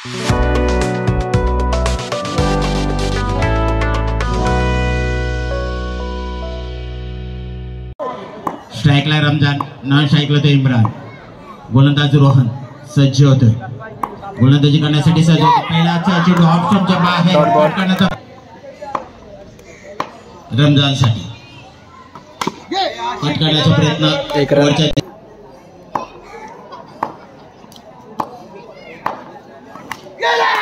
स्ट्राइकला Ramzan, non स्ट्राइकला तो इम्रान. गोलंदाज रोहन सज्ज होतोय, गोलंदाजी करण्यासाठी सज्ज होतो. पहिला चेंडू ऑफ स्टंपच्या बाहेर रमजानसाठी कट करण्याचा प्रयत्न.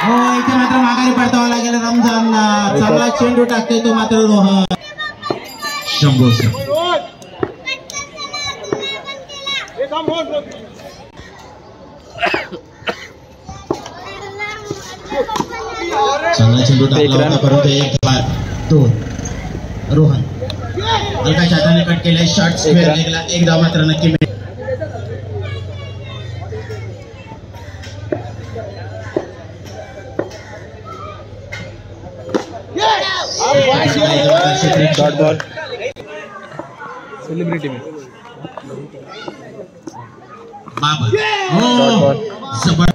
हो, इथे मात्र माघारी परतावा लागेल रमजानला. चांगला चेंडू टाकतोय तो मात्र रोहन. शंभू चांगला चेंडू टाकला होता, परंतु 1-2. रोहन एका हाताने कट केले. शॉट स्क्वेअर निघाला. एक धाव मात्र नक्की मिळेल. डॉट बॉल सेलिब्रिटी में बाबर. हो, जबर.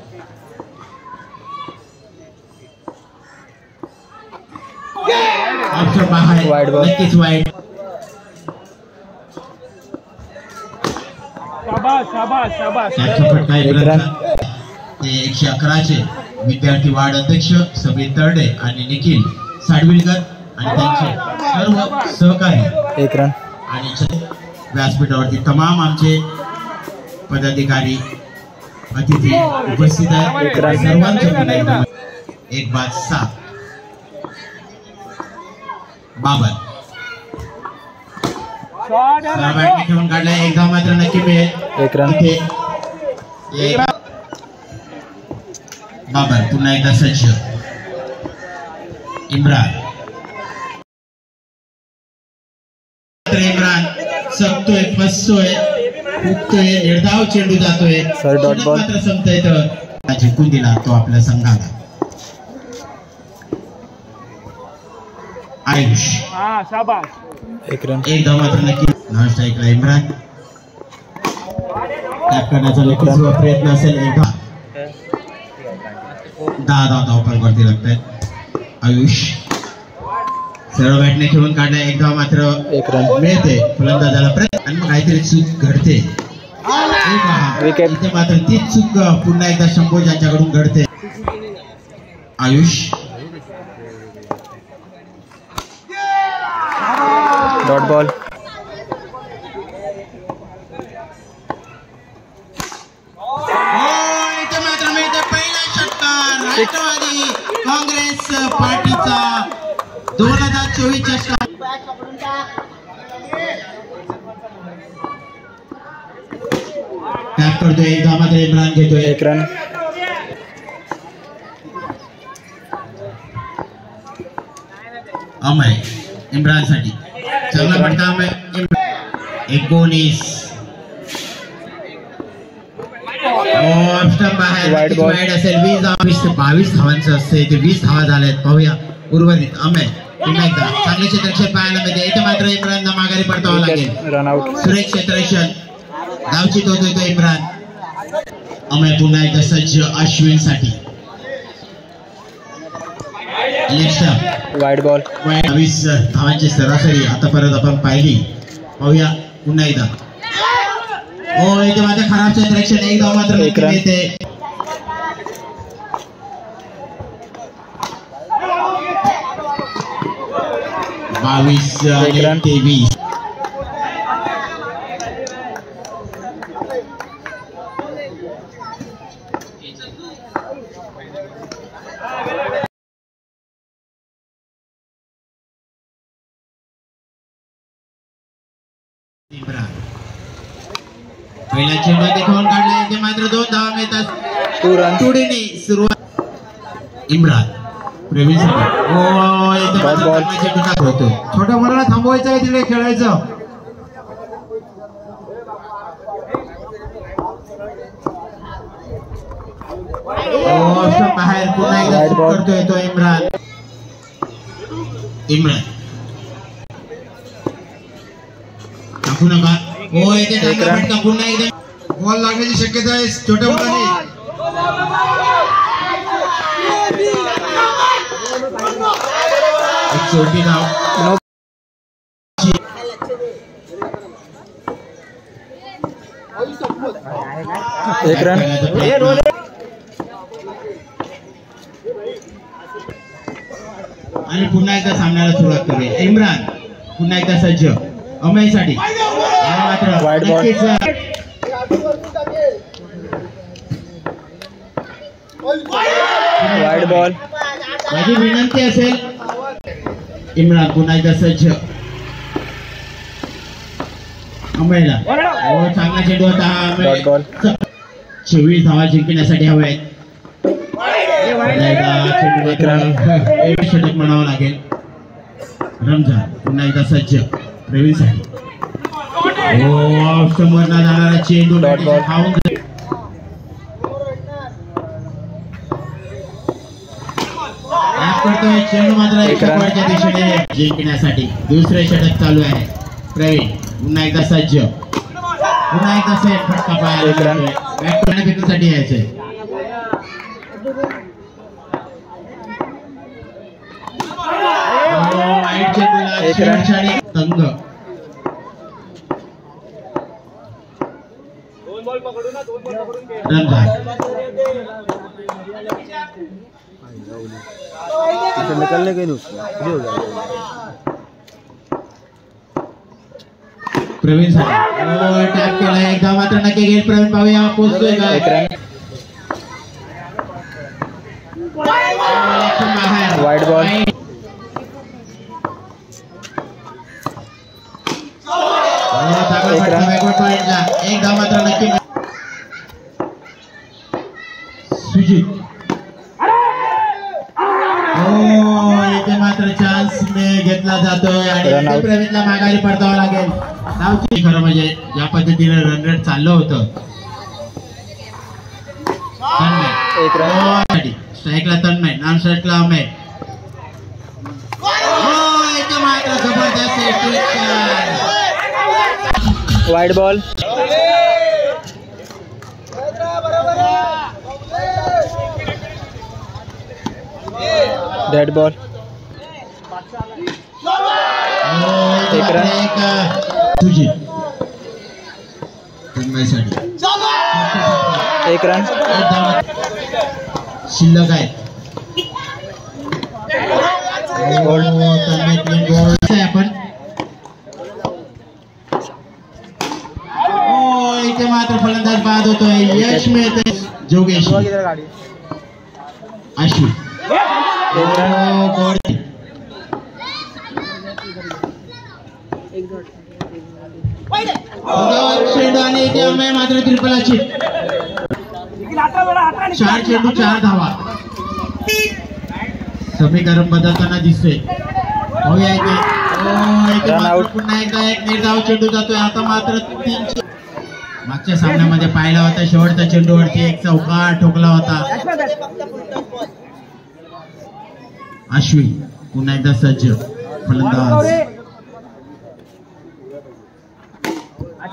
ऑप्शन बाहेर. Wide ball. नक्कीच वाईड. फटका 111चे विद्यार्थी वार्ड अध्यक्ष समीर तरडे आणि निखिल साडविलकर आणि त्यांचे सर्व सहकारी. 1 रन. आणि व्यासपीठावरती तमाम आमचे पदाधिकारी अतिथी उपस्थित आहेत. सर्वांचे 1-7. बाबर बॅटने खेळून काढला. एक धाव मात्र नक्की मिळेल. 1 रन. बाबर पुन्हा एकदा सज्ज. इम्रान सकतोय, फसतोय, फुकतोय. निर्धाव चेंडू जातोय. डॉट बॉल मात्र संपतोय तर जिंकून दिला तो आपल्या संघाला. आयुष 1 रन. एक धाव मात्र नक्की. नॉन स्ट्राइकला इम्रान. टॅप करण्याचा नक्कीच प्रयत्न असेल. 10 धाव वरती लागतात. आयुष सरळ बॅटने खेळून काढला. एक धाव मात्र 1 रन मिळते फलंदाजाला. आणि मग काहीतरी चूक घडते. विकेट. इथे मात्र तीच चूक पुन्हा एकदा शंभू यांच्याकडून घडते. Ayush dot ball. इथे मात्र मिळते पहिला षटकार. राष्ट्रवादी काँग्रेस पार्टीचा 2024च्या टॅप करतोय. एक धाव मात्र इम्रान घेतोय. 1 रन. अमय इम्रान साठी चांगला फटका. अमय 19. Wide ball. वाईड असेल. 20 ते 22 धावांचं असते ते 20 धावा झाल्यात. पाहूया उर्वरित. अमय पुन्हा एकदा चांगले क्षेत्रक्षण पाहायला मिळते. इथे मात्र इम्रानला माघारी पडतावं लागेल. Run out. सुरेख क्षेत्रक्षण धावचित होतोय तो इम्रान. अमय पुन्हा एकदा सज्ज अश्विन साठी. Wide ball. 22 धावांची सरासरी आतापर्यंत आपण पाहिली. पाहूया पुन्हा एकदा. हो, इथे मात्र खराब क्षेत्रक्षण. एक धाव मात्र मिळते. बावीस 23. पहिला चेंडू देखून काढला. इथे मात्र 2 धावा मिळतात. 2 रन. टुडीने सुरुवात. इम्रान प्रवीण छोट्या मुलाला थांबवायचं आहे. तिकडे खेळायचं. बाहेर पुन्हा एकदा करतोय तो इम्रान. टाकू नका. हो, इथे चांगला फटका. पुन्हा एकदा बॉल लागण्याची शक्यता आहे छोट्या मुलांनी. शेवटी धाव. एक रन. आणि पुन्हा एकदा सामन्याला सुरुवात करूया. इम्रान पुन्हा एकदा सज्ज अमयसाठी. मात्र वाईड बॉल. Wide ball. माझी विनंती असेल इम्रान पुन्हा एकदा सज्ज अमयला. हो चांगला चेंडू होता हा डॉट अमय. बॉल. 26 धावा जिंकण्यासाठी हवे आहेत. षटक म्हणावं लागेल. रमजान पुन्हा एकदा सज्ज प्रवीणसाठी. हो समोर ना जाणारा चेंडू डॉट बॉल. खाऊन करतोय. चेंडू मात्र एक रन. एकाच्या दिशेने जिंकण्यासाठी दुसरे षटक चालू आहे. प्रवीण पुन्हा एकदा सज्ज. पुन्हा एकदा सेट फटका पाहायला एक रन. बॅट फेकण्यासाठी यायचंय. वाईट चेंडूला एक रन. शेवटच्या तंग. रमजान निकलने के लिए प्रवीण टॅप केला. एकदा मात्र नक्की घेईल प्रवीण. पाहूया पोहोचतोय का. एक रन. Wide ball. एक रन. एकदा मात्र नक्की सुजित. इथे मात्र चान्स घेतला जातोय आणि Run out. प्रवीणला माघारी परतावं लागेल. धावची खरं म्हणजे या पद्धतीने रन रेट चाललं होतं. एक रन. स्ट्राईकला तन्मय, नॉन स्ट्राईकला अमय. इथे मात्र जबरदस्त वाईड बॉल. Dead ball. एक रन. तुझी तन्मयसाठी एक रन. शिल्लक आहे. आपण इथे मात्र फलंदाज बाद होतोय. यश मिळते. जोगेश अश्विन. एक रन. चेंडू आणि इथे अमय मात्र त्रिपलाची. 4 चेंडू 4 धावा. समीकरण बदलताना दिसतोय. पाहूया इथे. Run out. पुन्हा एकदा एक निर्धाव चेंडू जातोय. आता मात्र 3. मागच्या सामन्यामध्ये पाहिला होता शेवटच्या चेंडूवरती एक चौकार ठोकला होता. अश्विन पुन्हा एकदा सज्ज फलंदाज.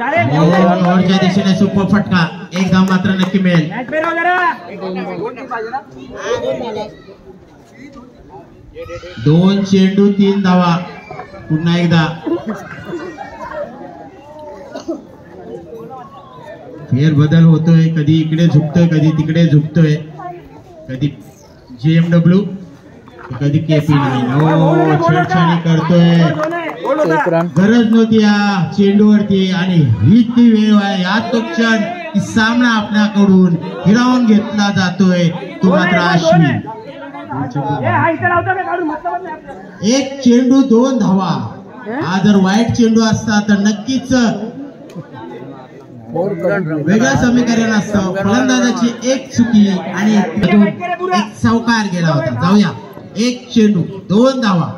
ओव्हरच्या दिशेने सुपर फटका. एक धाव मात्र नक्की मिळेल. 2 चेंडू 3 धावा. पुन्हा एकदा फेर बदल होतोय. कधी इकडे झुकतोय, कधी तिकडे झुकतोय. कधी JMW, कधी KP9. छेडछाडी करतोय. एक रन. गरज नव्हती या चेंडूवरती आणि ही ती वेळ आहे. या तो क्षण की सामना आपल्याकडून हिरावून घेतला जातोय. तो मात्र अश्विन. 1 चेंडू 2 धावा. हा जर वाईट चेंडू असता तर नक्कीच वेगळं समीकरण असतं. फलंदाजाची एक चुकी आणि एक चौकार गेला होता. जाऊया. 1 चेंडू 2 धावा.